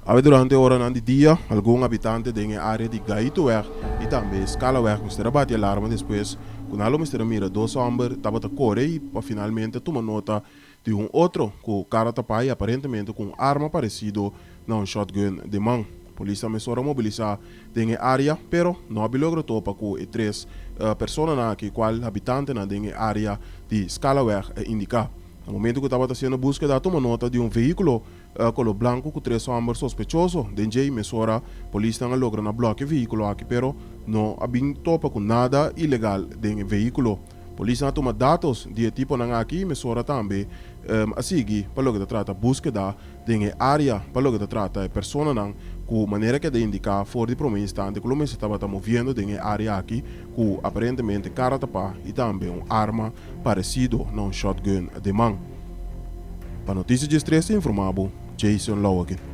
Durante a hora do dia, algum habitante de área de Gaituweg e também Scalaweg mistura bate alarma depois, quando ela mistura mira dois Homber, estava a correr e finalmente toma nota de outro com cara tapai aparentemente com arma parecido a shotgun de mão. Polícia mesora mobilizar de área, pero não logra topa com três pessoas que qual habitante na área de Scalaweg indica. No momento que estava sendo buscada, toma nota de veículo color branco com três homens sospechosos. Denjei mesora, polícia não logra na bloque veículo aqui, pero não abin topa com nada ilegal de veículo. Polícia não toma dados de tipo na aqui, mesora também a seguir para logo trata buscada de área para logo trata persona não com maneira que de indicar fora de promesso instante que o homem estava movendo de área aqui com aparentemente cara tapa e também arma parecido a shotgun de mão. Para notícias de estresse informado, Jason Lau-A-Kien.